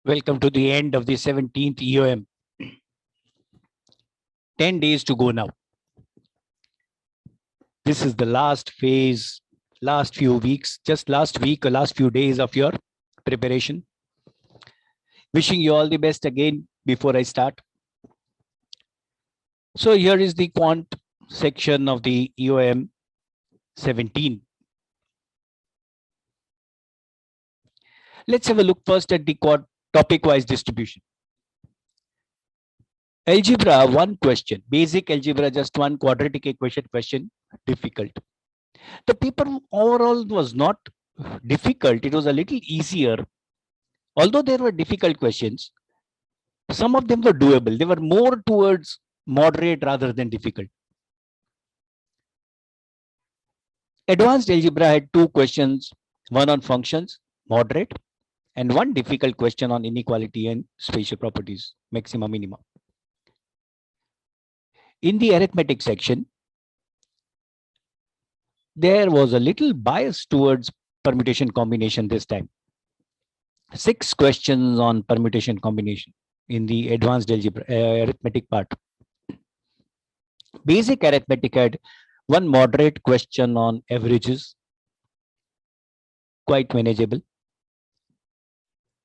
Welcome to the end of the 17th EOM. 10 days to go now. This is the last phase, last few weeks, just last week or last few days of your preparation. Wishing you all the best again before I start. So here is the quant section of the EOM 17. Let's have a look first at the topic-wise distribution. Algebra, one question. Basic algebra, just one quadratic equation question, difficult. The paper overall was not difficult. It was a little easier. Although there were difficult questions, some of them were doable. They were more towards moderate rather than difficult. Advanced algebra had two questions, one on functions, moderate, and one difficult question on inequality and spatial properties, maxima, minima. In the arithmetic section, there was a little bias towards permutation combination this time. 6 questions on permutation combination in the advanced algebra arithmetic part. Basic arithmetic had one moderate question on averages, quite manageable.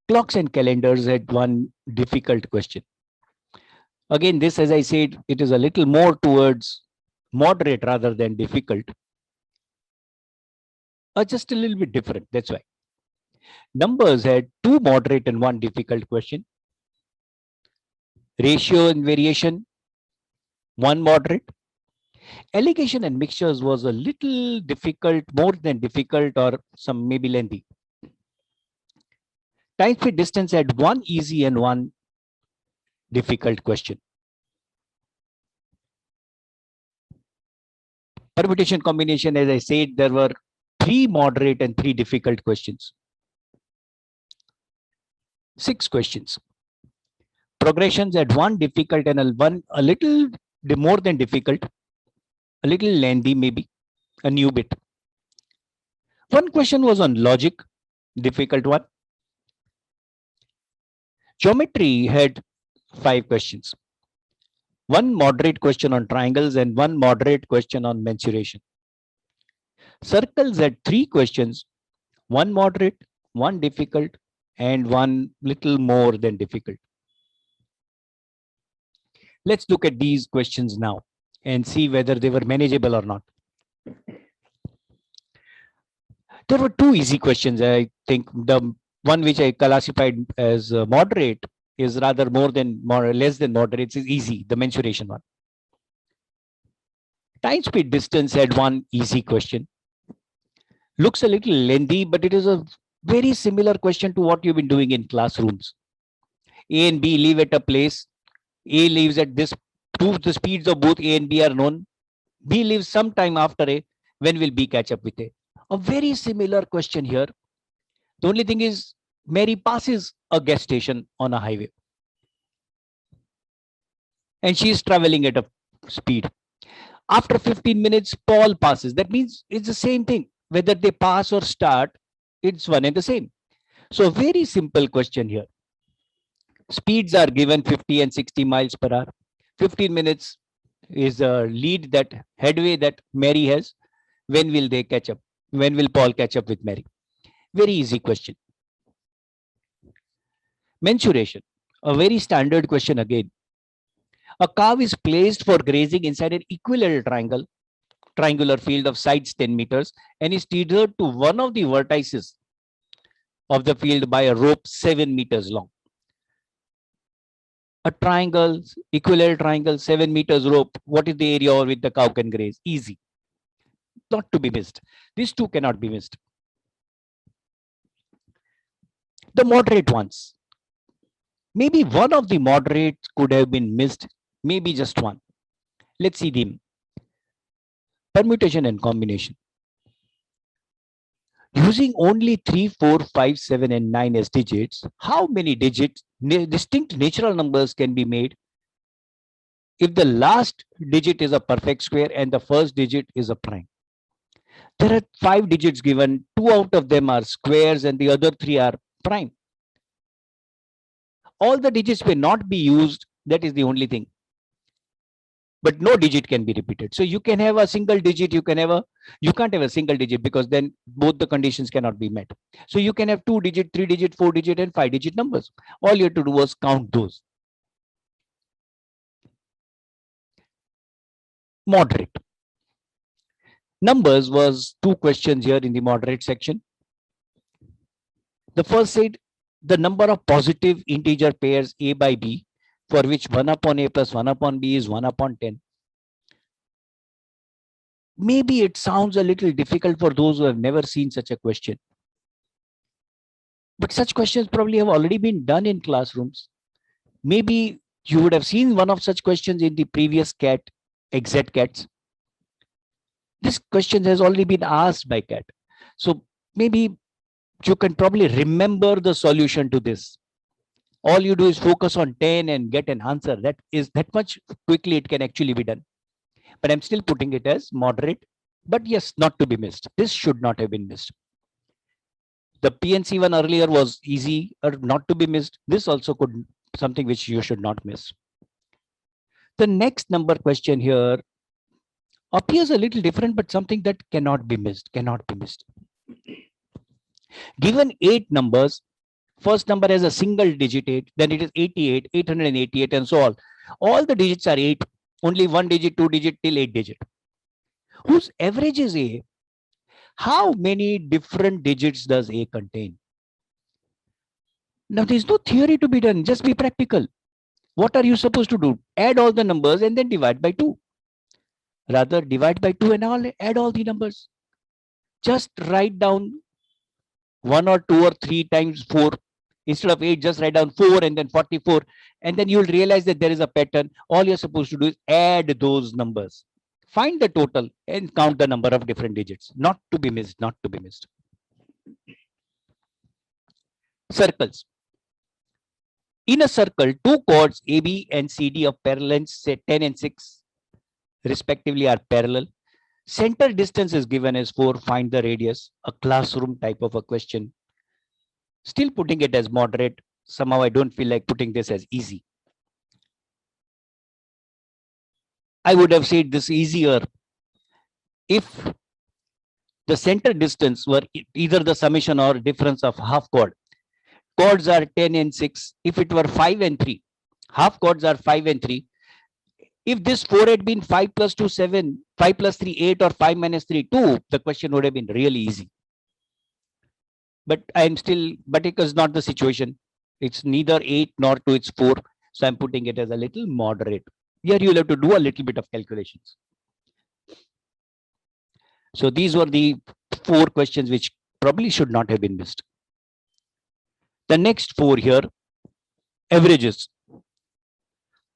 Clocks and calendars had one difficult question. Again, this, as I said, it is a little more towards moderate rather than difficult. Just a little bit different, that's why. Numbers had two moderate and one difficult question. Ratio and variation, one moderate. Allegation and mixtures was a little difficult, more than difficult, or some maybe lengthy. Time speed distance had one easy and one difficult question. Permutation combination, as I said, there were 3 moderate and 3 difficult questions. 6 questions. Progressions had one difficult and a little more than difficult, a little lengthy, maybe a new bit. One question was on logic, difficult one. Geometry had 5 questions. One moderate question on triangles and one moderate question on mensuration. Circles had 3 questions, one moderate, one difficult, and one little more than difficult. Let's look at these questions now and see whether they were manageable or not. There were 2 easy questions. I think the one which I classified as moderate is rather less than moderate. It's easy, the mensuration one. Time speed distance had one easy question. Looks a little lengthy, but it is a very similar question to what you've been doing in classrooms. A and B live at a place. A lives at this, the speeds of both A and B are known. B lives sometime after A. When will B catch up with A? A very similar question here. The only thing is, Mary passes a gas station on a highway. And she is traveling at a speed. After 15 minutes, Paul passes. That means it's the same thing. Whether they pass or start, it's one and the same. So a very simple question here. Speeds are given 50 and 60 miles per hour. 15 minutes is a lead, that headway that Mary has. When will they catch up? When will Paul catch up with Mary? Very easy question. Mensuration, a very standard question again. A cow is placed for grazing inside an equilateral triangular field of sides 10 meters and is tethered to one of the vertices of the field by a rope 7 meters long. A triangle, equilateral triangle, 7 meters rope. What is the area over which the cow can graze? Easy. Not to be missed. These 2 cannot be missed. The moderate ones. Maybe one of the moderates could have been missed. Maybe just one. Let's see them. Permutation and combination. Using only 3, 4, 5, 7, and 9 as digits, how many digits, distinct natural numbers can be made if the last digit is a perfect square and the first digit is a prime? There are 5 digits given, 2 out of them are squares and the other 3 are prime. All the digits may not be used. That is the only thing. But no digit can be repeated. So you can have a single digit, you can't have a single digit, because then both the conditions cannot be met. So you can have 2 digit, 3 digit, 4 digit, and 5 digit numbers. All you have to do was count those. Moderate. Numbers was 2 questions here in the moderate section. The first said the number of positive integer pairs a by b, for which 1 upon a plus 1 upon b is 1 upon 10. Maybe it sounds a little difficult for those who have never seen such a question. But such questions probably have already been done in classrooms. Maybe you would have seen one of such questions in the previous CAT, exact CATs. This question has already been asked by CAT. So maybe you can probably remember the solution to this. All you do is focus on 10 and get an answer. That is that much quickly it can actually be done. But I'm still putting it as moderate. But yes, not to be missed. This should not have been missed. The PNC one earlier was easy or not to be missed. This also could something which you should not miss. The next number question here appears a little different, but something that cannot be missed. Given 8 numbers, first number has a single digit 8, then it is 88, 888, and so on. All the digits are 8, only 1 digit, 2 digit till 8 digit. Whose average is A? How many different digits does A contain? Now, there's no theory to be done. Just be practical. What are you supposed to do? Add all the numbers and then divide by 2. Rather, divide by 2 and add all the numbers. Just write down 1 or 2 or 3 times 4. Instead of 8, just write down 4 and then 44. And then you'll realize that there is a pattern. All you're supposed to do is add those numbers. Find the total and count the number of different digits. Not to be missed, not to be missed. Circles. In a circle, 2 chords AB and CD of parallel lengths, say 10 and 6, respectively, are parallel. Center distance is given as 4. Find the radius. A classroom type of a question. Still putting it as moderate. Somehow I don't feel like putting this as easy. I would have said this easier if the center distance were either the summation or difference of half chord. Chords are 10 and 6. If it were 5 and 3, half chords are 5 and 3. If this 4 had been 5 plus 2, 7, 5 plus 3, 8, or 5 minus 3, 2, the question would have been really easy. But it is not the situation. It's neither 8 nor 2, it's 4. So I'm putting it as a little moderate. Here you'll have to do a little bit of calculations. So these were the 4 questions which probably should not have been missed. The next 4 here, averages.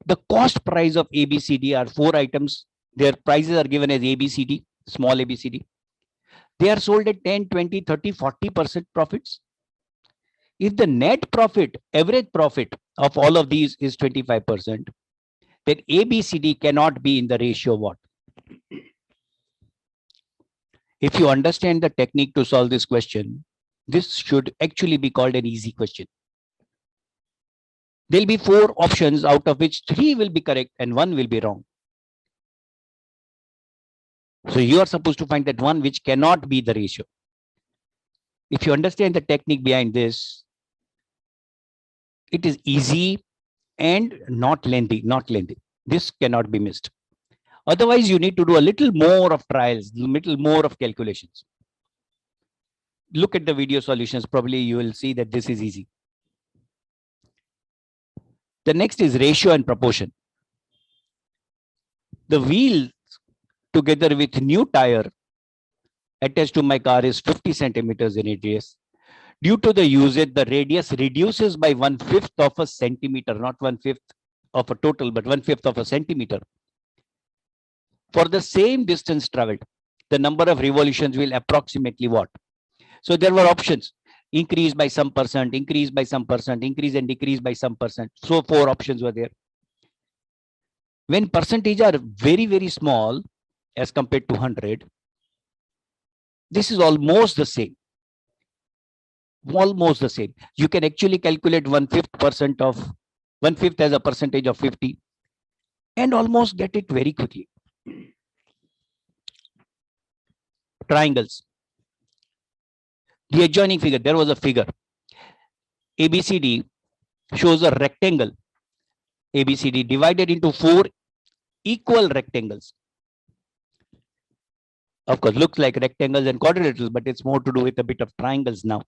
The cost price of ABCD are 4 items. Their prices are given as ABCD, small ABCD. They are sold at 10, 20, 30, 40% profits. If the net profit, average profit of all of these is 25%, then ABCD cannot be in the ratio what? If you understand the technique to solve this question, this should actually be called an easy question. There'll be 4 options, out of which 3 will be correct and 1 will be wrong. So you are supposed to find that one which cannot be the ratio. If you understand the technique behind this, it is easy and not lengthy. This cannot be missed. Otherwise, you need to do a little more of trials, a little more of calculations. Look at the video solutions. Probably you will see that this is easy. The next is ratio and proportion. The wheel together with new tire attached to my car is 50 centimeters in radius. Due to the usage, the radius reduces by 1/5 of a centimeter, not 1/5 of a total, but 1/5 of a centimeter. For the same distance traveled, the number of revolutions will approximately what? So there were options: increase by some percent, increase by some percent, increase and decrease by some percent. So 4 options were there. When percentage are very, very small as compared to 100, this is almost the same. almost the same. You can actually calculate 1/5 as a percentage of 50 and almost get it very quickly. Triangles. The adjoining figure, there was a figure. ABCD shows a rectangle. ABCD divided into 4 equal rectangles. Of course, looks like rectangles and quadrilaterals, but it's more to do with a bit of triangles now.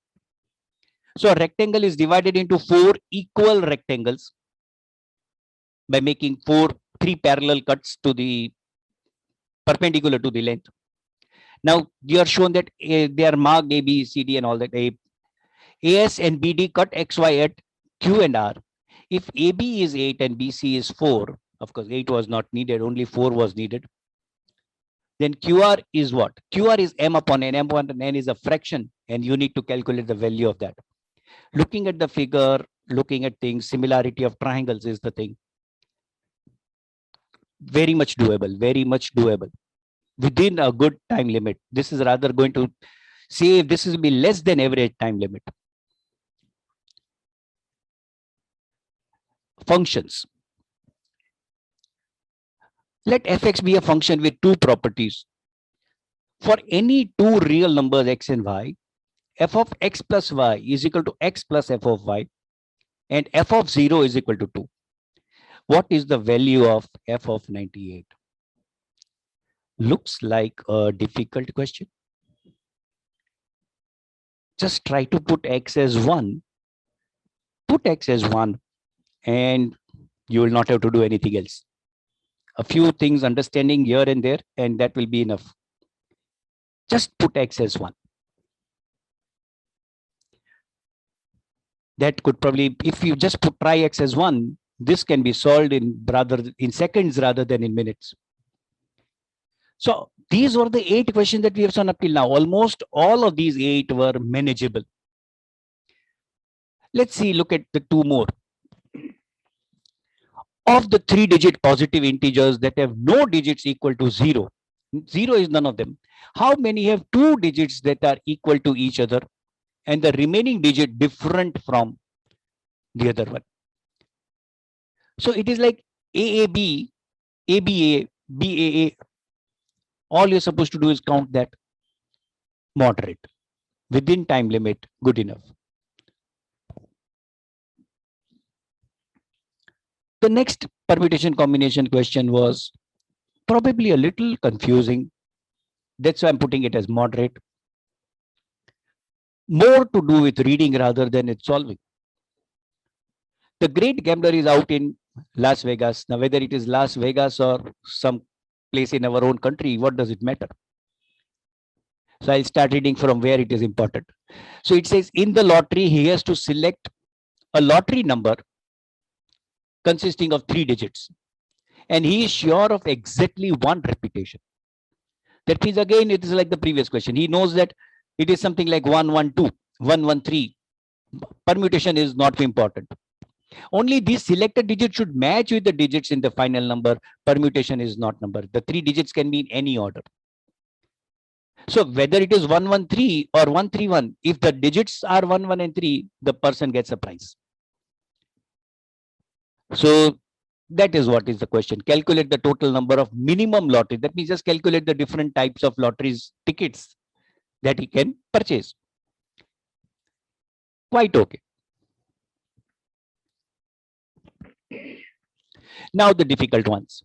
So a rectangle is divided into 4 equal rectangles by making 3 parallel cuts to the perpendicular to the length. Now you are shown that they are marked A, B, C, D and all that. AS and BD cut XY at Q and R. If AB is 8 and BC is 4, of course 8 was not needed, only 4 was needed. Then QR is what? QR is M upon N. M upon N is a fraction and you need to calculate the value of that. Looking at the figure, looking at things, similarity of triangles is the thing. Very much doable, very much doable. Within a good time limit. This is rather going to say this will be less than average time limit. Functions. Let fx be a function with 2 properties. For any 2 real numbers x and y, f of x plus y is equal to x plus f of y and f of 0 is equal to 2. What is the value of f of 98? Looks like a difficult question. Just try to put x as 1. Put x as 1 and you will not have to do anything else. A few things understanding here and there and that will be enough. Just put x as 1. That could probably, if you just try x as 1, this can be solved in seconds rather than in minutes. So these were the 8 questions that we have seen up till now. Almost all of these 8 were manageable. Let's see, look at the 2 more. Of the 3-digit positive integers that have no digits equal to 0, 0 is none of them. How many have 2 digits that are equal to each other and the remaining digit different from the other one? So it is like AAB, ABA, BAA. All you're supposed to do is count that. Moderate. Within time limit, good enough. The next permutation combination question was probably a little confusing. That's why I'm putting it as moderate. More to do with reading rather than its solving. The great gambler is out in Las Vegas. Now, whether it is Las Vegas or some place in our own country, what does it matter? So I'll start reading from where it is important. So it says in the lottery, he has to select a lottery number consisting of 3 digits. And he is sure of exactly 1 repetition. That means again, it is like the previous question. He knows that it is something like 112, 113. Permutation is not important. Only this selected digit should match with the digits in the final number. Permutation is not number. The 3 digits can be in any order. So whether it is 113 or 131, if the digits are 1, 1 and 3, the person gets a prize. So that is what is the question. Calculate the total number of minimum lottery. That means just calculate the different types of lotteries tickets that he can purchase. Quite okay. Now the difficult ones.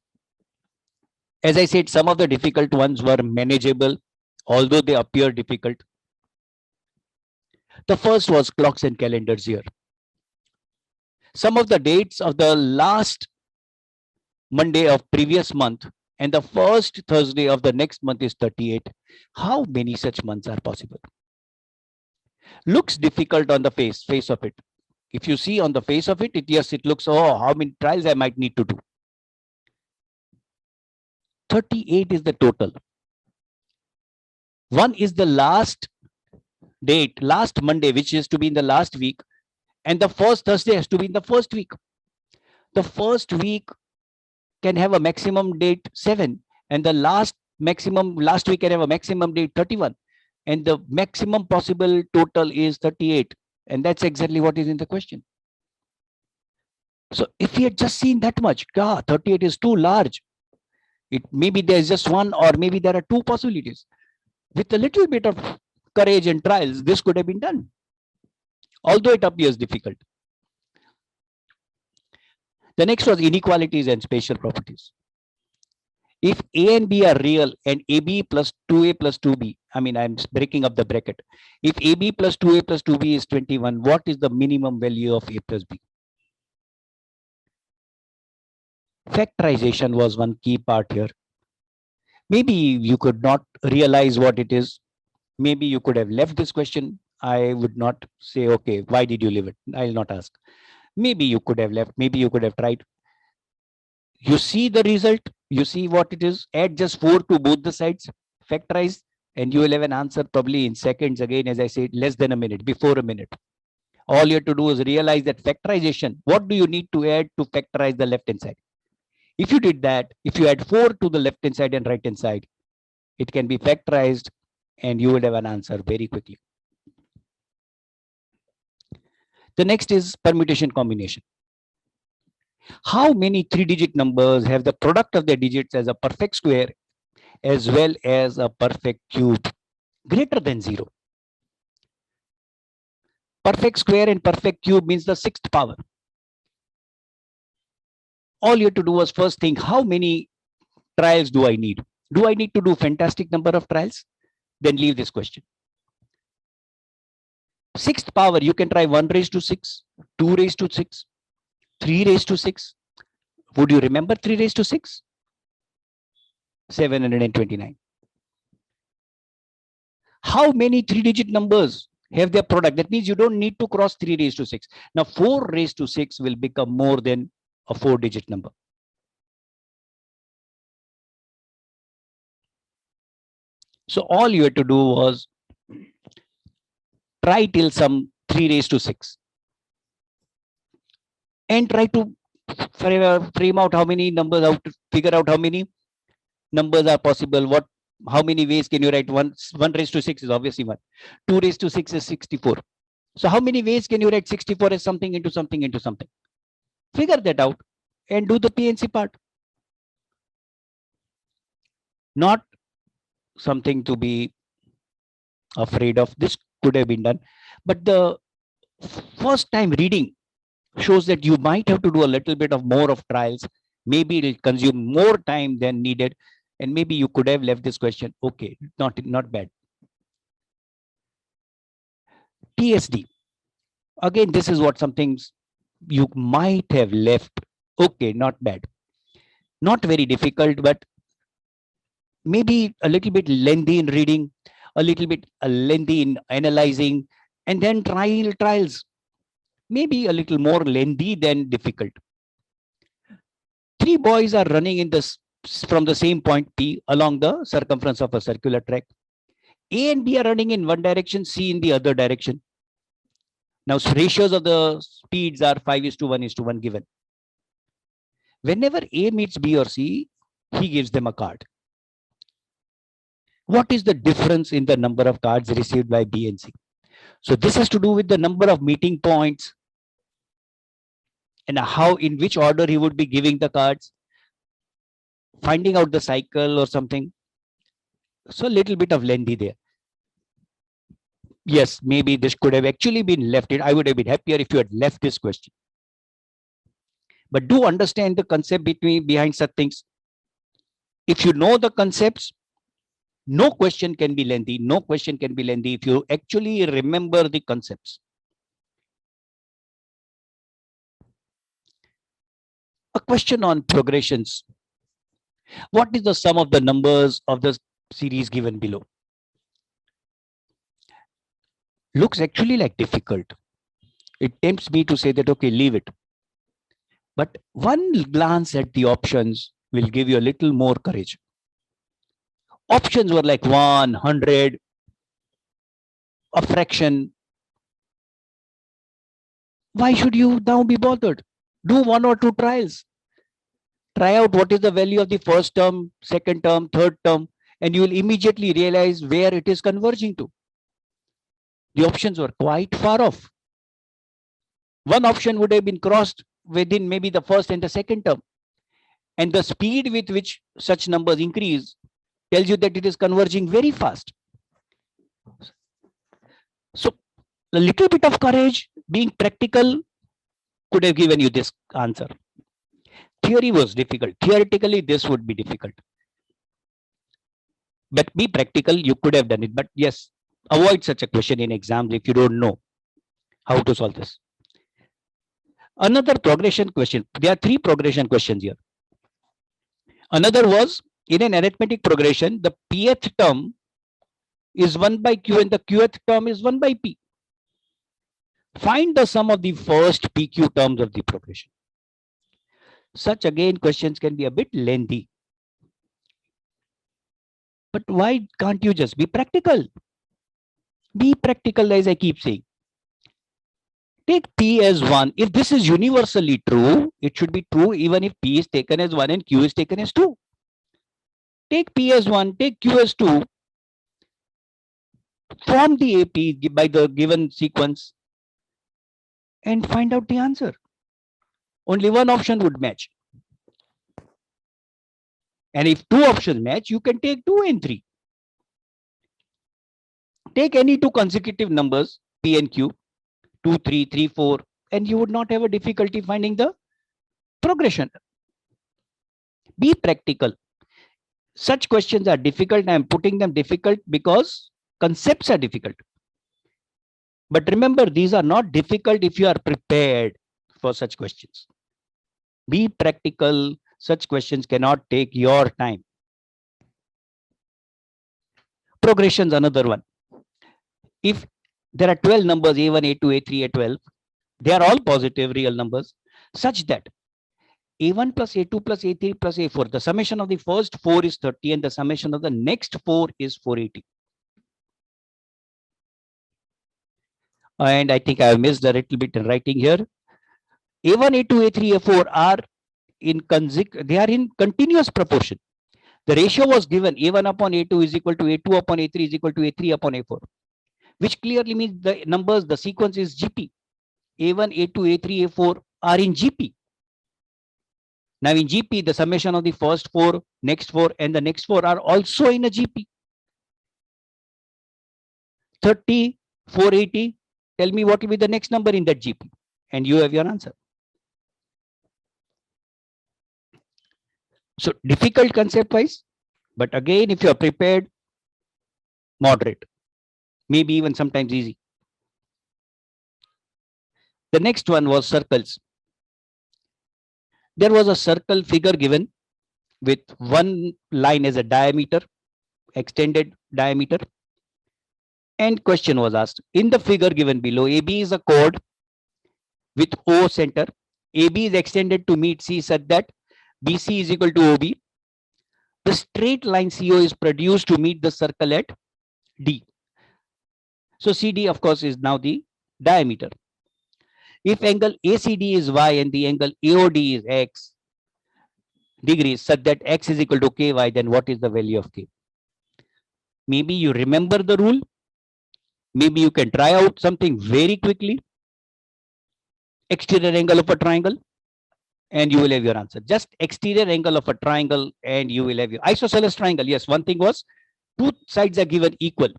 As I said, some of the difficult ones were manageable, although they appear difficult. The first was clocks and calendars year. Some of the dates of the last Monday of previous month and the first Thursday of the next month is 38. How many such months are possible? Looks difficult on the face of it. If you see on the face of it, yes, it looks, oh, how many trials I might need to do. 38 is the total. One is the last date, last Monday, which is to be in the last week, and the first Thursday has to be in the first week. The first week can have a maximum date 7, and the last week can have a maximum date 31. and the maximum possible total is 38. And that's exactly what is in the question. So if we had just seen that much, 38 is too large. Maybe there's just one, or maybe there are two possibilities. With a little bit of courage and trials, this could have been done, although it appears difficult. The next was inequalities and spatial properties. If A and B are real and AB plus 2A plus 2B, I mean, I'm breaking up the bracket. If AB plus 2A plus 2B is 21, what is the minimum value of A plus B? Factorization was one key part here. Maybe you could not realize what it is. Maybe you could have left this question. I would not say, okay, why did you leave it? I'll not ask. Maybe you could have left. Maybe you could have tried. You see the result. You see what it is. Add just 4 to both the sides. Factorize, and you will have an answer probably in seconds. Again, as I said, less than a minute, before a minute. All you have to do is realize that factorization, what do you need to add to factorize the left hand side? If you did that, if you add 4 to the left hand side and right hand side, it can be factorized and you will have an answer very quickly. The next is permutation combination. How many 3-digit numbers have the product of their digits as a perfect square as well as a perfect cube greater than 0? Perfect square and perfect cube means the 6th power. All you have to do was first think, how many trials do I need? Do I need to do fantastic number of trials? Then leave this question. 6th power, you can try 1 raised to 6, 2 raised to 6, 3 raised to 6. Would you remember 3 raised to 6? 729. How many 3-digit numbers have their product? That means you don't need to cross 3 raised to 6. Now 4 raised to 6 will become more than a 4-digit number. So all you had to do was try till some 3 raised to 6 and try to frame out how many numbers, how to figure out how many numbers are possible. How many ways can you write? 1 raised to 6 is obviously 1. 2 raised to 6 is 64. So how many ways can you write 64 as something into something into something? Figure that out and do the PNC part. Not something to be afraid of. This could have been done, but the first time reading shows that you might have to do a little bit of more of trials. Maybe it'll consume more time than needed, and maybe you could have left this question. Okay, not bad. TSD. Again, this is what some things you might have left. Okay, not bad. Not very difficult, but maybe a little bit lengthy in reading, a little bit lengthy in analyzing, and then trials. Maybe a little more lengthy than difficult. 3 boys are running from the same point P along the circumference of a circular track. A and B are running in one direction, C in the other direction. Now, ratios of the speeds are 5:1:1 given. Whenever A meets B or C, he gives them a card. What is the difference in the number of cards received by B and C? So this has to do with the number of meeting points and in which order he would be giving the cards, finding out the cycle or something. So a little bit of lengthy there. Yes, maybe this could have actually been left. I would have been happier if you had left this question. But do understand the concept behind such things. If you know the concepts, no question can be lengthy. No question can be lengthy if you actually remember the concepts. A question on progressions. What is the sum of the numbers of the series given below? Looks actually like difficult. It tempts me to say that, okay, leave it. But one glance at the options will give you a little more courage. Options were like 1, 100, a fraction. Why should you now be bothered? Do 1 or 2 trials. Try out what is the value of the first term, second term, third term, and you will immediately realize where it is converging to. The options were quite far off. One option would have been crossed within maybe the first and the second term. And the speed with which such numbers increase tells you that it is converging very fast. So a little bit of courage, being practical, could have given you this answer. Theory was difficult. Theoretically, this would be difficult. But be practical, you could have done it. But yes, avoid such a question in exams if you don't know how to solve this. Another progression question. There are 3 progression questions here. Another was, in an arithmetic progression, the pth term is 1 by q and the qth term is 1 by p. Find the sum of the first pq terms of the progression. Such again questions can be a bit lengthy. But why can't you just be practical? Be practical, as I keep saying. Take p as 1. If this is universally true, it should be true even if p is taken as 1 and q is taken as 2. Take p as 1, take q as 2. Form the AP by the given sequence and find out the answer. Only one option would match. And if 2 options match, you can take 2 and 3. Take any 2 consecutive numbers, p and q, 2, 3, 3, 4, and you would not have a difficulty finding the progression. Be practical. Such questions are difficult. I am putting them difficult because concepts are difficult. But remember, these are not difficult if you are prepared for such questions. Be practical. Such questions cannot take your time. Progressions, another one. If there are 12 numbers, A1, A2, A3, A12, they are all positive real numbers, such that A1 plus A2 plus A3 plus A4, the summation of the first 4 is 30 and the summation of the next 4 is 480. And I think I have missed a little bit in writing here. A1, A2, A3, A4 are in continuous proportion. The ratio was given A1 upon A2 is equal to A2 upon A3 is equal to A3 upon A4, which clearly means the numbers, the sequence is GP. A1, A2, A3, A4 are in GP. Now in GP, the summation of the first 4, next 4, and the next 4 are also in a GP. 30, 480, tell me what will be the next number in that GP, and you have your answer. So difficult concept wise, but again, if you are prepared, moderate, maybe even sometimes easy. The next one was circles. There was a circle figure given with one line as a diameter, extended diameter, and question was asked. In the figure given below, AB is a chord with O center. AB is extended to meet C such that BC is equal to OB. The straight line CO is produced to meet the circle at D. So CD, of course, is now the diameter. If angle ACD is Y and the angle AOD is X degrees such that X is equal to KY, then what is the value of K? Maybe you remember the rule. Maybe you can try out something very quickly. Exterior angle of a triangle, and you will have your answer. Just exterior angle of a triangle and you will have your isosceles triangle. Yes, one thing was 2 sides are given equal.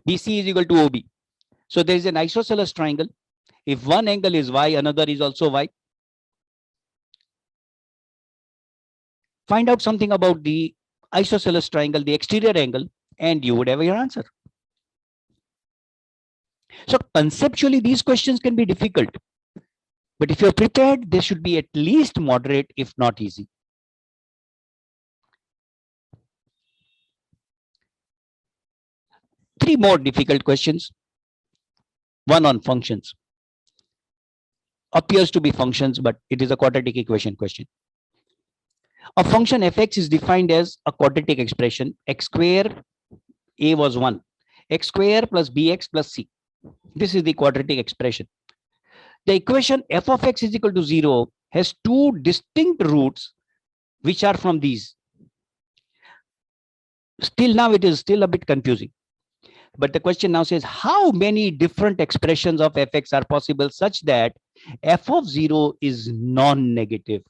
BC is equal to OB. So there is an isosceles triangle. If one angle is Y, another is also Y. Find out something about the isosceles triangle, the exterior angle, and you would have your answer. So conceptually, these questions can be difficult. But if you're prepared, they should be at least moderate, if not easy. Three more difficult questions. One on functions. Appears to be functions, but it is a quadratic equation question. A function fx is defined as a quadratic expression. X square, a was 1. X square plus bx plus c. This is the quadratic expression. The equation f of x is equal to 0 has 2 distinct roots, which are from these. Still now it is still a bit confusing. But the question now says, how many different expressions of fx are possible such that f of 0 is non-negative?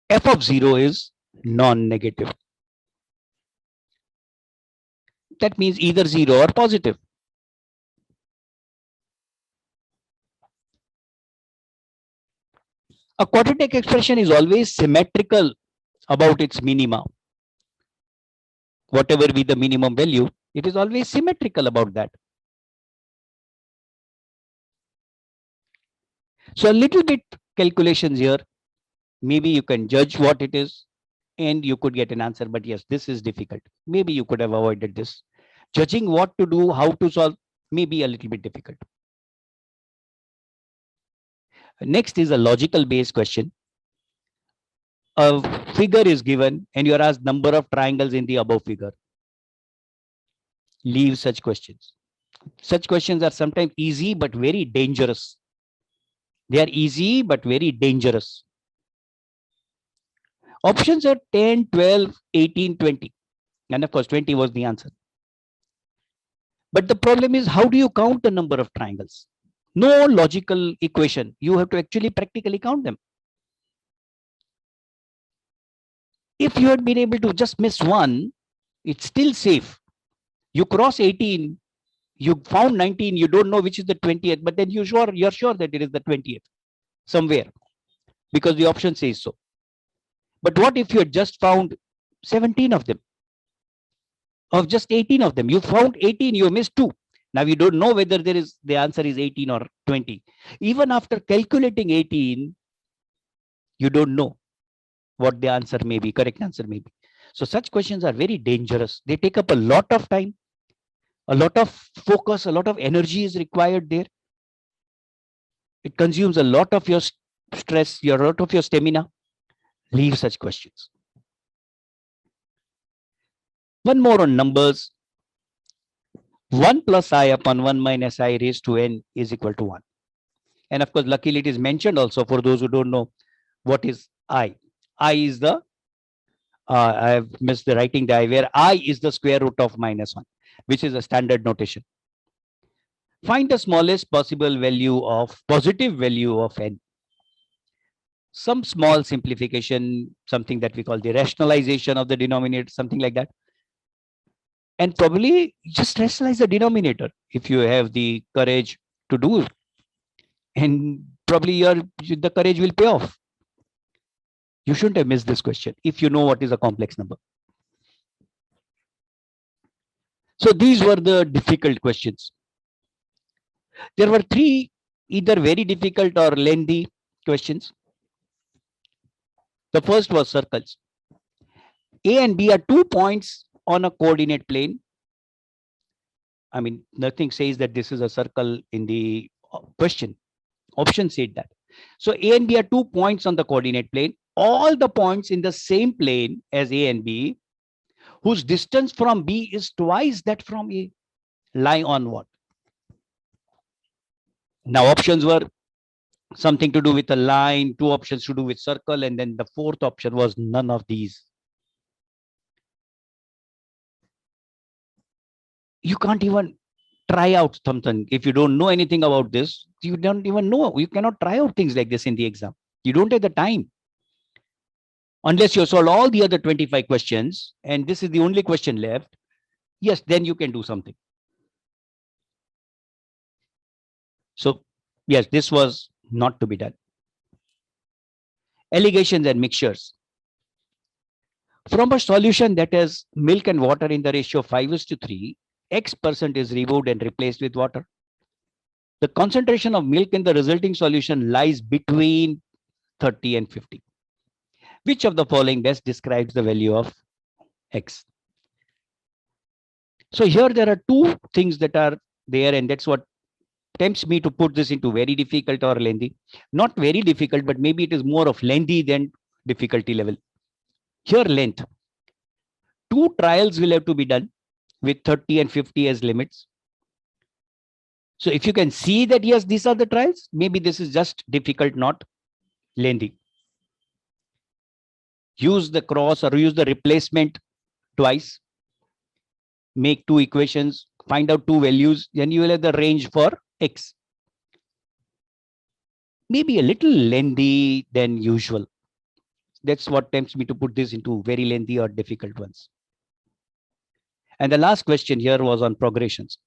F of 0 is non-negative. That means either 0 or positive. A quadratic expression is always symmetrical about its minima. Whatever be the minimum value, it is always symmetrical about that. So a little bit calculations here. Maybe you can judge what it is and you could get an answer. But yes, this is difficult. Maybe you could have avoided this. Judging what to do, how to solve, may be a little bit difficult. Next is a logical based question. A figure is given and you are asked number of triangles in the above figure. Leave such questions. Such questions are sometimes easy but very dangerous. They are easy but very dangerous. Options are 10, 12, 18, 20. And of course, 20 was the answer. But the problem is, how do you count the number of triangles? No logical equation. You have to actually practically count them. If you had been able to just miss one, it's still safe. You cross 18, you found 19, you don't know which is the 20th, but then you're sure that it is the 20th somewhere because the option says so. But what if you had just found 17 of them? Of just 18 of them, you found 18, you missed 2. Now you don't know whether the answer is 18 or 20. Even after calculating 18, you don't know what the answer may be, correct answer may be. So such questions are very dangerous. They take up a lot of time, a lot of focus, a lot of energy is required there. It consumes a lot of your stress, a lot of your stamina. Leave such questions. One more on numbers. 1 plus I upon 1 minus I raised to n is equal to 1. And of course, luckily it is mentioned also for those who don't know what is I. I is the, I have missed the writing die, where I is the square root of minus 1, which is a standard notation. Find the smallest possible value of positive value of n. Some small simplification, something that we call the rationalization of the denominator, something like that. And probably just rationalize the denominator if you have the courage to do it. And probably the courage will pay off. You shouldn't have missed this question if you know what is a complex number. So these were the difficult questions. There were 3 either very difficult or lengthy questions. The first was circles. A and B are 2 points on a coordinate plane. I mean, nothing says that this is a circle in the question. Option said that. So A and B are 2 points on the coordinate plane. All the points in the same plane as A and B, whose distance from B is twice that from A, lie on what? Now options were something to do with a line, 2 options to do with circle, and then the 4th option was none of these. You can't even try out something. If you don't know anything about this, you don't even know. You cannot try out things like this in the exam. You don't have the time. Unless you solve all the other 25 questions, and this is the only question left, yes, then you can do something. So, yes, this was not to be done. Allegations and mixtures. From a solution that has milk and water in the ratio 5:3, X% is removed and replaced with water. The concentration of milk in the resulting solution lies between 30 and 50. Which of the following best describes the value of X? So here there are 2 things that are there, and that's what tempts me to put this into very difficult or lengthy. Not very difficult, but maybe it is more of lengthy than difficulty level. Here, length. 2 trials will have to be done with 30 and 50 as limits. So if you can see that, yes, these are the trials, maybe this is just difficult, not lengthy. use the cross or use the replacement twice, make two equations, find out two values, then you will have the range for X. Maybe a little lengthy than usual. That's what tempts me to put this into very lengthy or difficult ones. And the last question here was on progressions.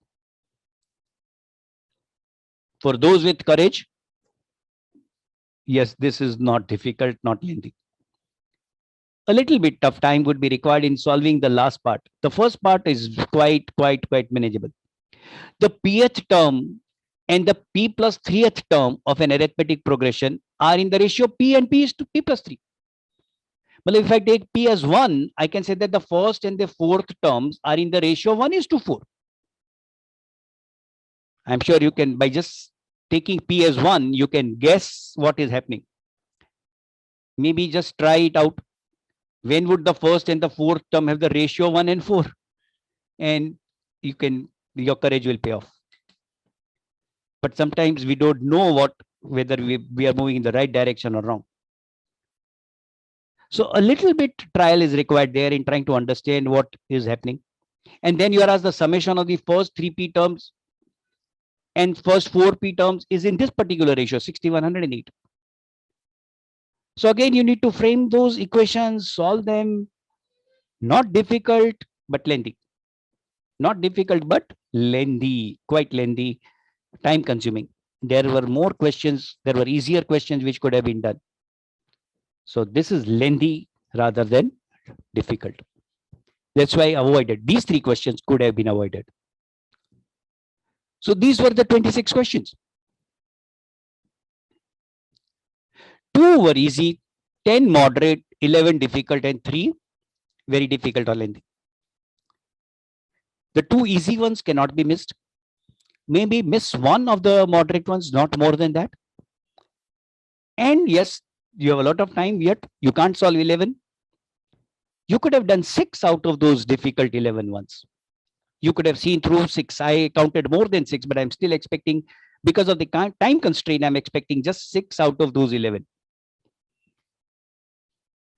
For those with courage, yes, this is not difficult, not lengthy. A little bit of time would be required in solving the last part. The first part is quite manageable. The pth term and the p plus 3th term of an arithmetic progression are in the ratio p, and p is to p plus 3. But if I take p as 1, I can say that the first and the fourth terms are in the ratio 1:4. I'm sure you can, by just taking p as 1, you can guess what is happening. Maybe just try it out. When would the first and the fourth term have the ratio 1:4? And you can, your courage will pay off. But sometimes we don't know whether we are moving in the right direction or wrong. So a little bit trial is required there in trying to understand what is happening. And then you are asked the summation of the first 3p terms and first 4p terms is in this particular ratio, 60:108. So again, you need to frame those equations, solve them. Not difficult, but lengthy. Not difficult, but lengthy, quite lengthy, time consuming. There were more questions, there were easier questions which could have been done. So this is lengthy rather than difficult. That's why I avoided. These 3 questions could have been avoided. So these were the 26 questions. 2 were easy, 10 moderate, 11 difficult, and 3 very difficult or lengthy. The 2 easy ones cannot be missed. Maybe miss one of the moderate ones, not more than that. And yes, you have a lot of time, yet you can't solve 11. You could have done 6 out of those difficult 11 ones. You could have seen through 6. I counted more than 6, but I'm still expecting, because of the time constraint, I'm expecting just 6 out of those 11.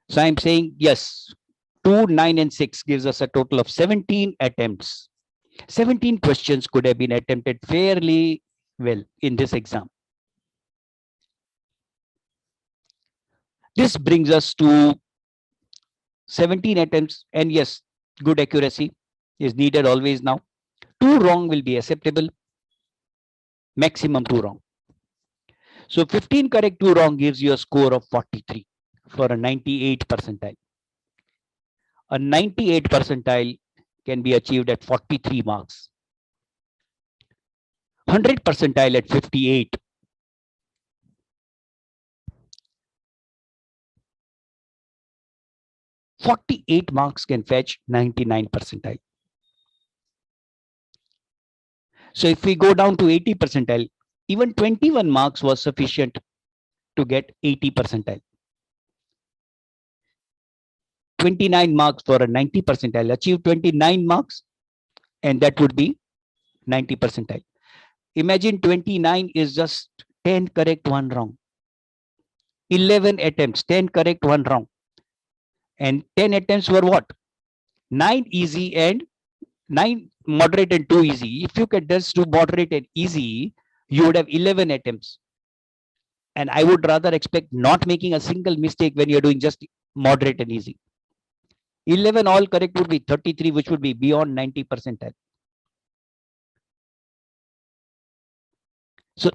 So I'm saying, yes, 2, 9, and 6 gives us a total of 17 attempts. 17 questions could have been attempted fairly well in this exam. This brings us to 17 attempts, and yes, good accuracy is needed always now. 2 wrong will be acceptable, maximum 2 wrong. So 15 correct, 2 wrong gives you a score of 43 for a 98 percentile. A 98 percentile can be achieved at 43 marks. 100 percentile at 58. 48 marks can fetch 99 percentile. So if we go down to 80 percentile, even 21 marks was sufficient to get 80 percentile. 29 marks for a 90 percentile, achieve 29 marks, and that would be 90 percentile. Imagine 29 is just 10 correct, 1 wrong. 11 attempts, 10 correct, 1 wrong. And 10 attempts were what? 9 easy and 9 moderate and 2 easy. If you can just do moderate and easy, you would have 11 attempts. And I would rather expect not making a single mistake when you're doing just moderate and easy. 11 all correct would be 33, which would be beyond 90 percentile. So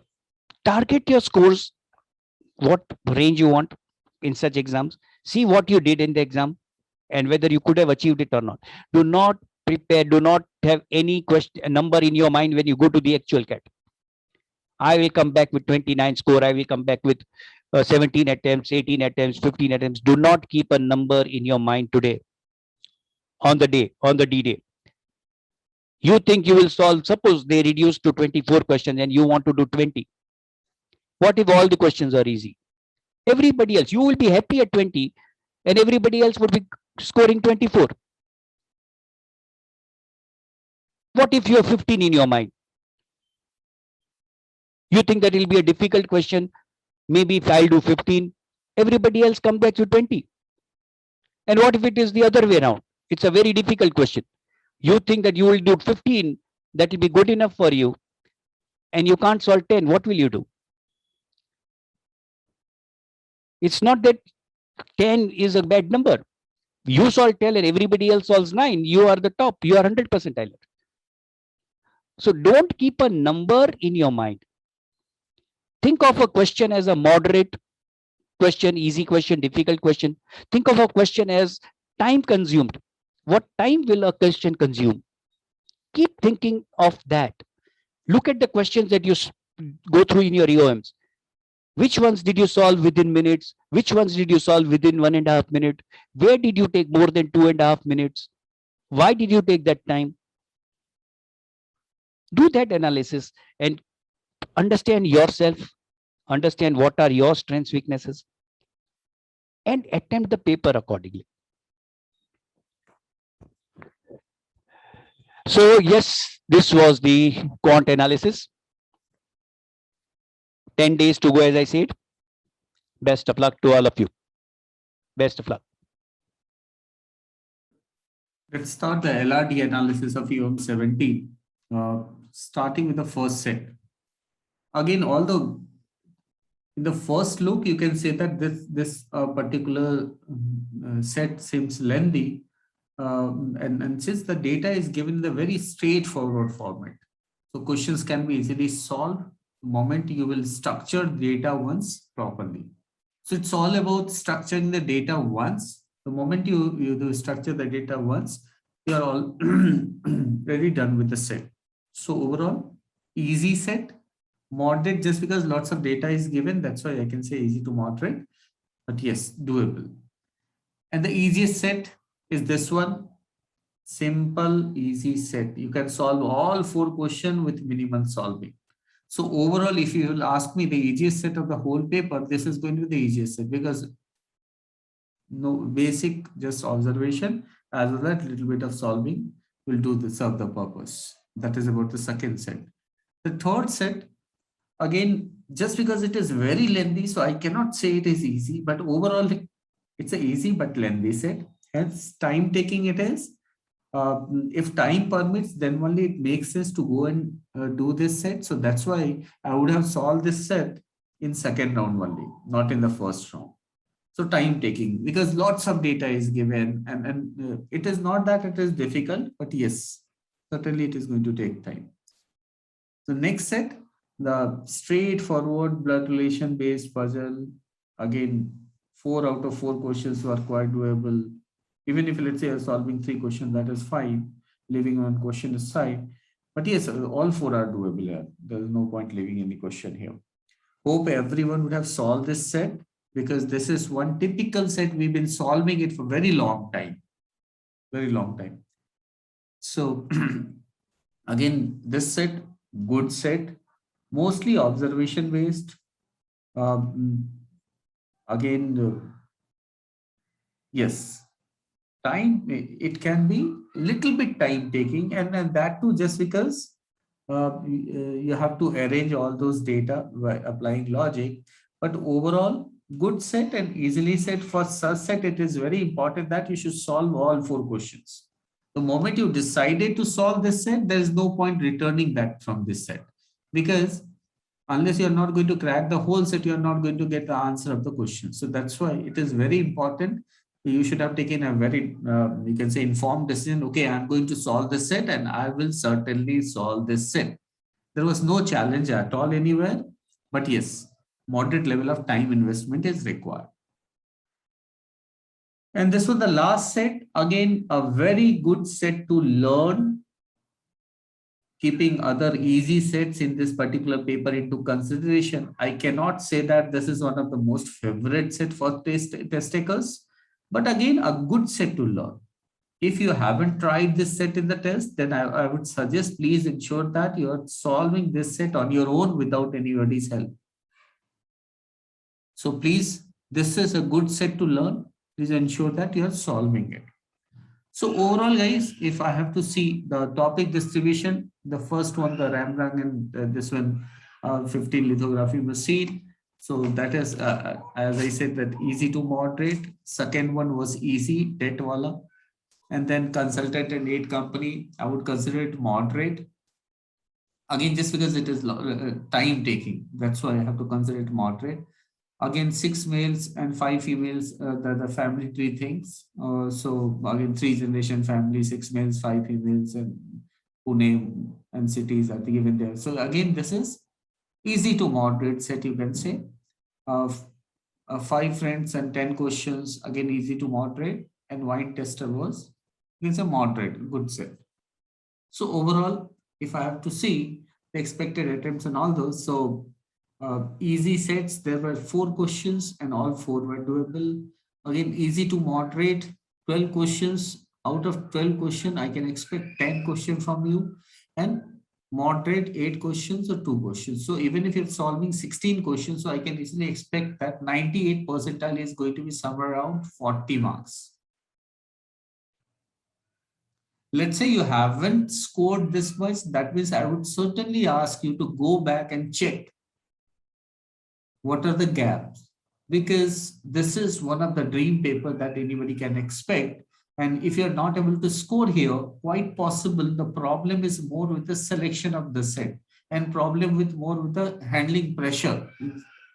target your scores, what range you want in such exams. See what you did in the exam and whether you could have achieved it or not. Do not prepare, do not have any question number in your mind when you go to the actual CAT. I will come back with 29 score. I will come back with 17 attempts, 18 attempts, 15 attempts. Do not keep a number in your mind today. On the day, on the D-Day. You think you will solve, suppose they reduce to 24 questions and you want to do 20. What if all the questions are easy? Everybody else, you will be happy at 20 and everybody else would be scoring 24. What if you have 15 in your mind? You think that it will be a difficult question. Maybe if I'll do 15, everybody else come back to 20. And what if it is the other way around? It's a very difficult question. You think that you will do 15, that will be good enough for you, and you can't solve 10. What will you do? It's not that 10 is a bad number. You solve 10 and everybody else solves 9. You are the top. You are 100 percentile. So don't keep a number in your mind. Think of a question as a moderate question, easy question, difficult question. Think of a question as time consumed. What time will a question consume? Keep thinking of that. Look at the questions that you go through in your EOMs. Which ones did you solve within minutes? Which ones did you solve within 1.5 minutes? Where did you take more than 2.5 minutes? Why did you take that time? Do that analysis and understand yourself, understand what are your strengths, weaknesses, and attempt the paper accordingly. So yes, this was the quant analysis. 10 days to go, as I said. Best of luck to all of you. Best of luck. Let's start the LRD analysis of EOM 17, starting with the first set. Again, although in the first look, you can say that this particular set seems lengthy, and since the data is given in the very straightforward format, so questions can be easily solved the moment you will structure data once properly. So it's all about structuring the data once. The moment you do structure the data once, you are all already done with the set. So overall, easy set. Moderate, just because lots of data is given, that's why I can say easy to moderate, but yes, doable. And the easiest set is this one. Simple, easy set. You can solve all 4 questions with minimal solving. So overall, if you will ask me the easiest set of the whole paper, this is going to be the easiest set, because no basic, just observation as well as little bit of solving will do the serve the purpose. That is about the second set. The third set, again, just because it is very lengthy, so I cannot say it is easy, but overall it's a easy but lengthy set. Hence, time taking it is. If time permits, then only it makes sense to go and do this set. So that's why I would have solved this set in second round only, not in the first round. So time taking, because lots of data is given, and it is not that it is difficult, but yes, certainly it is going to take time. So next set, the straightforward blood relation based puzzle. Again, 4 out of 4 questions were quite doable. Even if, let's say, you're solving 3 questions, that is fine, leaving one question aside. But yes, all 4 are doable here. There's no point leaving any question here. Hope everyone would have solved this set, because this is one typical set. We've been solving it for very long time. Very long time. So again, this set, good set, mostly observation based. Yes, time, it can be little bit time taking, and that too just because you have to arrange all those data by applying logic. But overall, good set and easily set. For such set, it is very important that you should solve all 4 questions. The moment you decided to solve this set, there is no point returning that from this set, because unless you are not going to crack the whole set, you are not going to get the answer of the question. So that's why it is very important. You should have taken a very, you can say, informed decision. Okay, I'm going to solve this set and I will certainly solve this set. There was no challenge at all anywhere, but yes, moderate level of time investment is required. And this was the last set. Again, a very good set to learn, keeping other easy sets in this particular paper into consideration. I cannot say that this is one of the most favorite set for test takers, but again, a good set to learn. If you haven't tried this set in the test, then I would suggest please ensure that you are solving this set on your own without anybody's help. So please, this is a good set to learn. Please ensure that you are solving it. So overall, guys, if I have to see the topic distribution, the first one, the Ramrang, and this one, 15 lithography machine. So that is, as I said, that easy to moderate. Second one was easy, debt wala. And then consultant and aid company, I would consider it moderate. Again, just because it is time taking, that's why I have to consider it moderate. Again, 6 males and 5 females, the family tree things. So again, 3-generation family, 6 males, 5 females, and Pune and cities are given there. So again, this is easy to moderate set, you can say. 5 friends and 10 questions, again, easy to moderate. And wine tester was, it's a moderate, good set. So overall, if I have to see the expected attempts and all those, so easy sets, there were 4 questions and all 4 were doable. Again, easy to moderate, 12 questions. Out of 12 questions, I can expect 10 questions from you, and moderate 8 questions or 2 questions. So even if you're solving 16 questions, so I can easily expect that 98 percentile is going to be somewhere around 40 marks. Let's say you haven't scored this much, that means I would certainly ask you to go back and check what are the gaps, because this is one of the dream paper that anybody can expect. And if you're not able to score here, quite possible the problem is more with the selection of the set, and problem with more with the handling pressure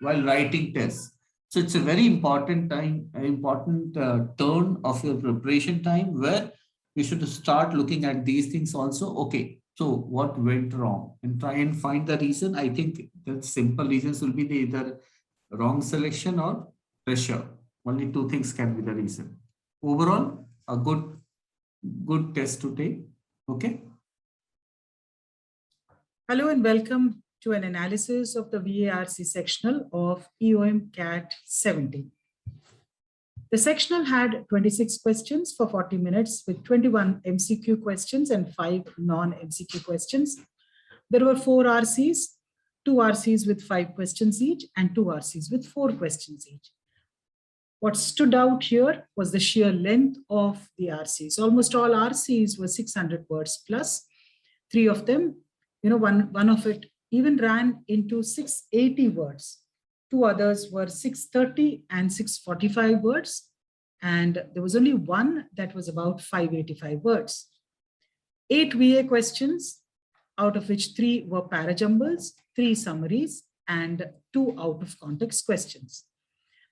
while writing tests. So it's a very important time, important turn of your preparation time, where you should start looking at these things also. Okay, so what went wrong, and try and find the reason. I think the simple reasons will be the either wrong selection or pressure. Only 2 things can be the reason. Overall, a good test to take. Okay. Hello and welcome to an analysis of the VARC sectional of EOM CAT 70. The sectional had 26 questions for 40 minutes with 21 MCQ questions and 5 non-MCQ questions. There were 4 RCs, 2 RCs with 5 questions each, and 2 RCs with 4 questions each. What stood out here was the sheer length of the RCs. Almost all RCs were 600 words plus. 3 of them, one of it even ran into 680 words. 2 others were 630 and 645 words. And there was only 1 that was about 585 words. 8 VA questions, out of which 3 were parajumbles, 3 summaries, and 2 out of context questions.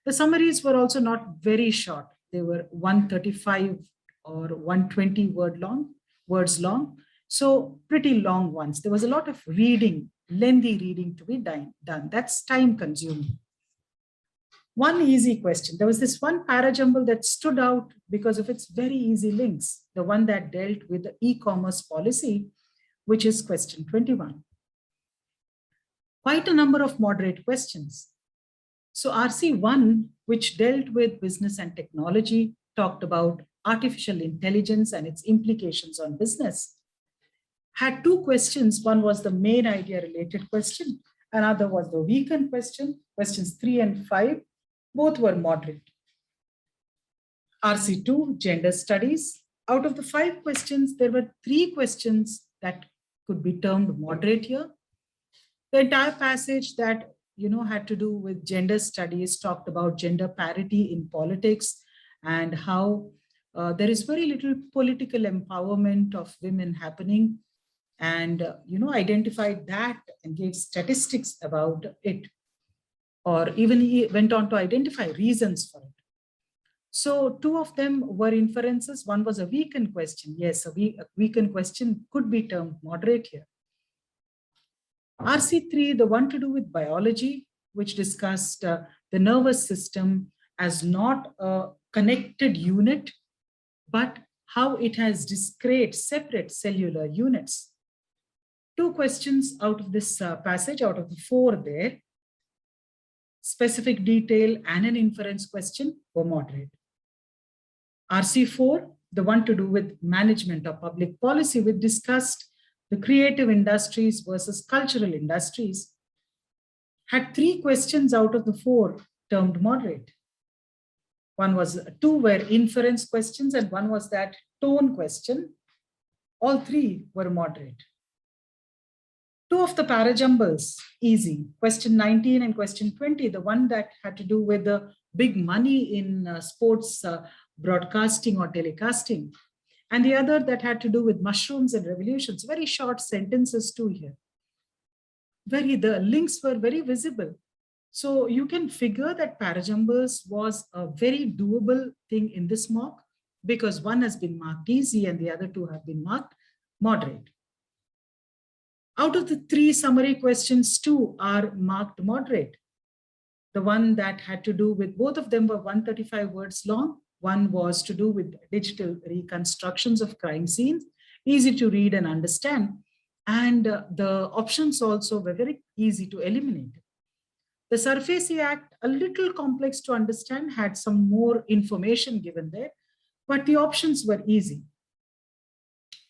The summaries were also not very short. They were 135 or 120 words long. So pretty long ones. There was a lot of reading, lengthy reading to be done. That's time consuming. 1 easy question. There was this one parajumble that stood out because of its very easy links. The one that dealt with the e-commerce policy, which is question 21. Quite a number of moderate questions. So RC1, which dealt with business and technology, talked about artificial intelligence and its implications on business, had 2 questions. One was the main idea related question. Another was the weekend question, questions 3 and 5. Both were moderate. RC2, gender studies. Out of the 5 questions, there were 3 questions that could be termed moderate here. The entire passage that had to do with gender studies talked about gender parity in politics and how there is very little political empowerment of women happening, and identified that and gave statistics about it, or even he went on to identify reasons for it. So 2 of them were inferences. One was a weekend question. Yes, a weekend question could be termed moderate here. RC3, the one to do with biology, which discussed the nervous system as not a connected unit, but how it has discrete, separate cellular units. 2 questions out of this passage, out of the 4 there, specific detail and an inference question, were moderate. RC4, the one to do with management of public policy, which discussed the creative industries versus cultural industries, had 3 questions out of the 4 termed moderate. 2 were inference questions and 1 was that tone question. All 3 were moderate. Two of the parajumbles, easy. Question 19 and question 20, the one that had to do with the big money in sports broadcasting or telecasting, and the other that had to do with mushrooms and revolutions. Very short sentences too here. The links were very visible. So you can figure that parajumbles was a very doable thing in this mock, because one has been marked easy and the other two have been marked moderate. Out of the three summary questions, two are marked moderate. The one that had to do with, both of them were 135 words long. One was to do with digital reconstructions of crime scenes, easy to read and understand. And the options also were very easy to eliminate. The SURFACE Act, a little complex to understand, had some more information given there, but the options were easy.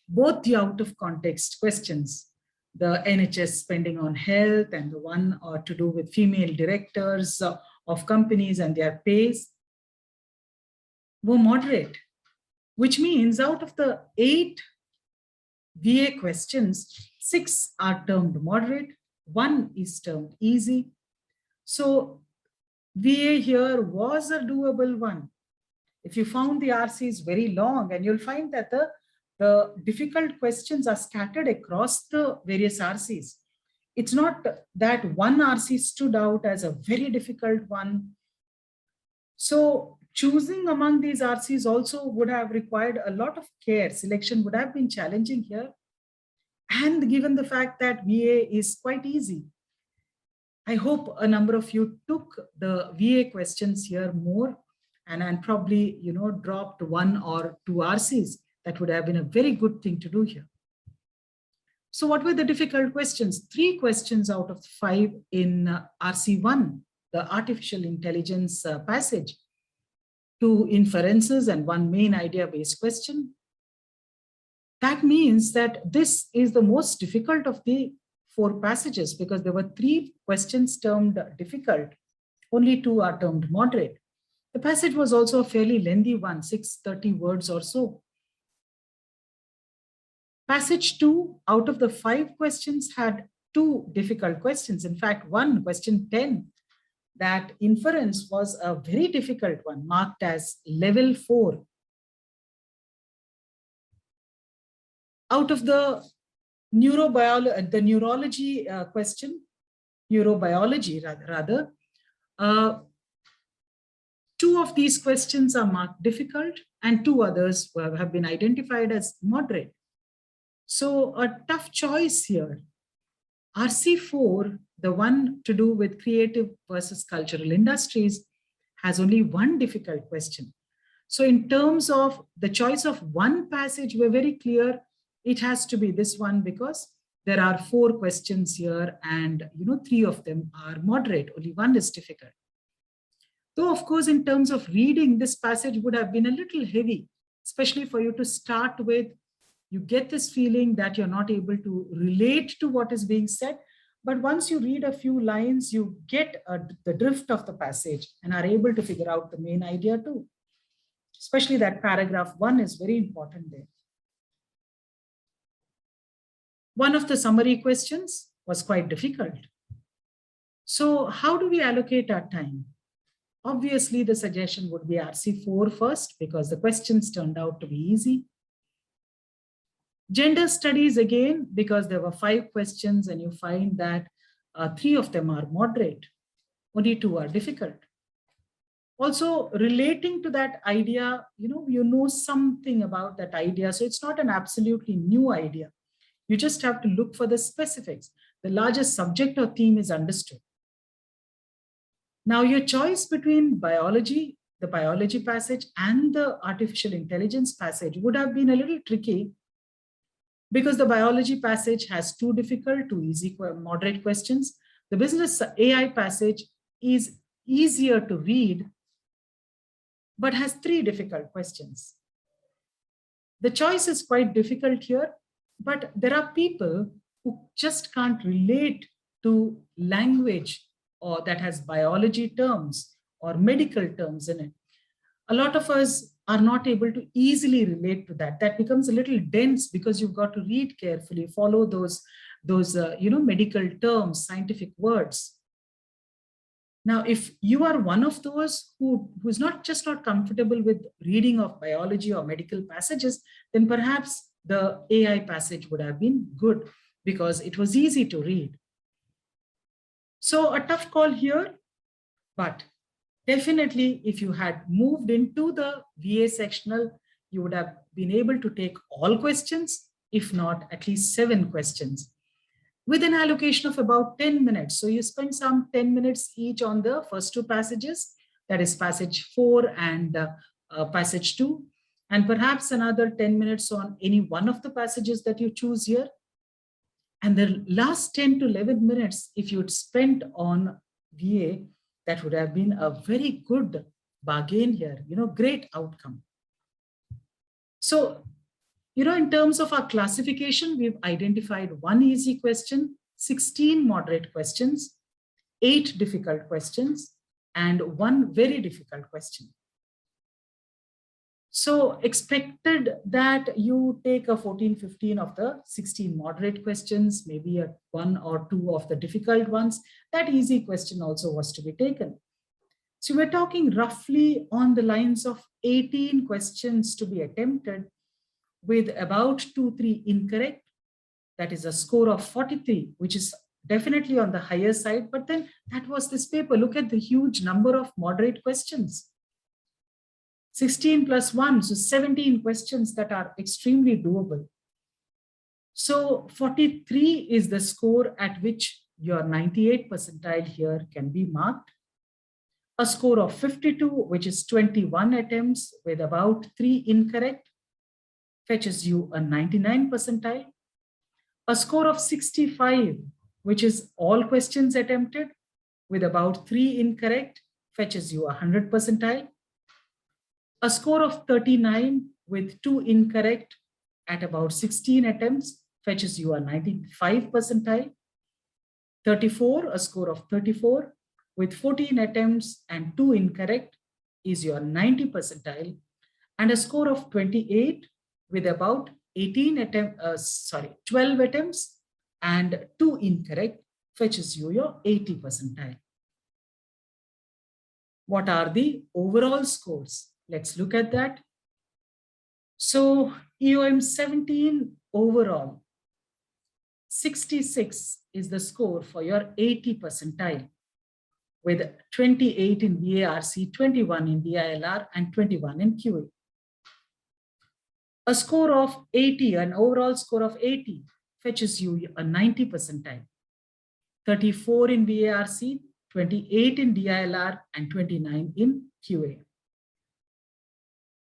Both the out of context questions, the NHS spending on health and the one to do with female directors of companies and their pays, were moderate, which means out of the 8 VA questions, 6 are termed moderate, 1 is termed easy. So VA here was a doable one. If you found the RCs very long, and you'll find that the difficult questions are scattered across the various RCs. It's not that one RC stood out as a very difficult one. So choosing among these RCs also would have required a lot of care. Selection would have been challenging here. And given the fact that VA is quite easy, I hope a number of you took the VA questions here more and probably, dropped 1 or 2 RCs. That would have been a very good thing to do here. So what were the difficult questions? 3 questions out of 5 in RC1, the artificial intelligence passage, 2 inferences and 1 main idea-based question. That means that this is the most difficult of the 4 passages, because there were 3 questions termed difficult. Only 2 are termed moderate. The passage was also a fairly lengthy one, 630 words or so. Passage 2, out of the 5 questions, had 2 difficult questions. In fact, one, question 10, that inference was a very difficult one, marked as level 4. Out of the neurology question, neurobiology rather, 2 of these questions are marked difficult and 2 others have been identified as moderate. So a tough choice here. RC4, the one to do with creative versus cultural industries, has only 1 difficult question. So in terms of the choice of 1 passage, we're very clear it has to be this one, because there are 4 questions here and 3 of them are moderate, only 1 is difficult. Though of course, in terms of reading, this passage would have been a little heavy, especially for you to start with. You get this feeling that you're not able to relate to what is being said. But once you read a few lines, you get the drift of the passage and are able to figure out the main idea too. Especially that paragraph 1 is very important there. One of the summary questions was quite difficult. So how do we allocate our time? Obviously, the suggestion would be RC4 first, because the questions turned out to be easy. Gender studies again, because there were 5 questions and you find that 3 of them are moderate, only 2 are difficult. Also relating to that idea, you know something about that idea. So it's not an absolutely new idea. You just have to look for the specifics. The largest subject or theme is understood. Now your choice between biology, the biology passage, and the artificial intelligence passage would have been a little tricky, because the biology passage has 2 difficult, 2 easy, moderate questions. The business AI passage is easier to read, but has 3 difficult questions. The choice is quite difficult here, but there are people who just can't relate to language or that has biology terms or medical terms in it. A lot of us are not able to easily relate to that. That becomes a little dense because you've got to read carefully, follow those those medical terms, scientific words. Now, if you are one of those who's not comfortable with reading of biology or medical passages, then perhaps the AI passage would have been good because it was easy to read. So a tough call here, but definitely if you had moved into the VA sectional, you would have been able to take all questions, if not at least 7 questions, with an allocation of about 10 minutes. So you spend some 10 minutes each on the first 2 passages, that is passage 4 and passage 2, and perhaps another 10 minutes on any one of the passages that you choose here. And the last 10 to 11 minutes, if you'd spent on VA, that would have been a very good bargain here, great outcome. So, in terms of our classification, we've identified 1 easy question, 16 moderate questions, 8 difficult questions, and 1 very difficult question. So expected that you take a 14, 15 of the 16 moderate questions, maybe a 1 or 2 of the difficult ones. That easy question also was to be taken. So we're talking roughly on the lines of 18 questions to be attempted, with about 2-3 incorrect. That is a score of 43, which is definitely on the higher side. But then that was this paper. Look at the huge number of moderate questions. 16 plus 1, so 17 questions that are extremely doable. So 43 is the score at which your 98 percentile here can be marked. A score of 52, which is 21 attempts with about 3 incorrect, fetches you a 99 percentile. A score of 65, which is all questions attempted with about 3 incorrect, fetches you a 100 percentile. A score of 39 with 2 incorrect at about 16 attempts fetches you a 95 percentile. 34, a score of 34 with 14 attempts and 2 incorrect is your 90 percentile. And a score of 28 with about 12 attempts and 2 incorrect fetches you your 80 percentile. What are the overall scores? Let's look at that. So EOM 17 overall, 66 is the score for your 80 percentile, with 28 in VARC, 21 in DILR, and 21 in QA. A score of 80, an overall score of 80, fetches you a 90 percentile. 34 in VARC, 28 in DILR, and 29 in QA.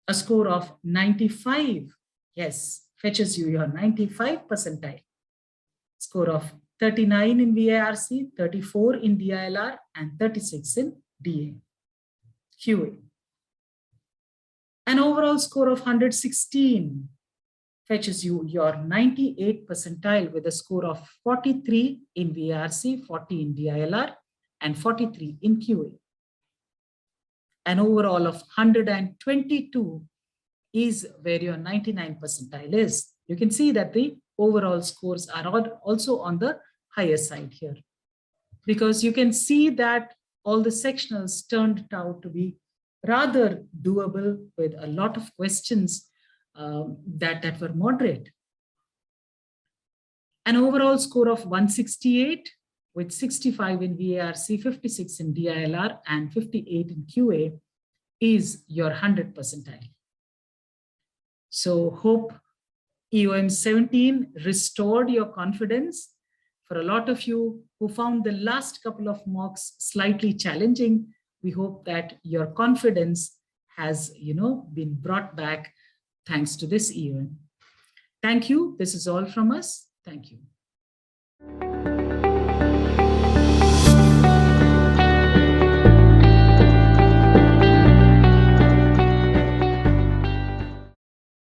A score of 95, yes, fetches you your 95 percentile. Score of 39 in VARC, 34 in DILR, and 36 in DA. QA. An overall score of 116 fetches you your 98 percentile with a score of 43 in VARC, 40 in DILR, and 43 in QA. An overall of 122 is where your 99 percentile is. You can see that the overall scores are also on the higher side here, because you can see that all the sectionals turned out to be rather doable with a lot of questions that were moderate. An overall score of 168 with 65 in VARC, 56 in DILR, and 58 in QA is your 100 percentile. So hope EOM 17 restored your confidence. For a lot of you who found the last couple of mocks slightly challenging, we hope that your confidence has been brought back thanks to this EOM. Thank you. This is all from us. Thank you.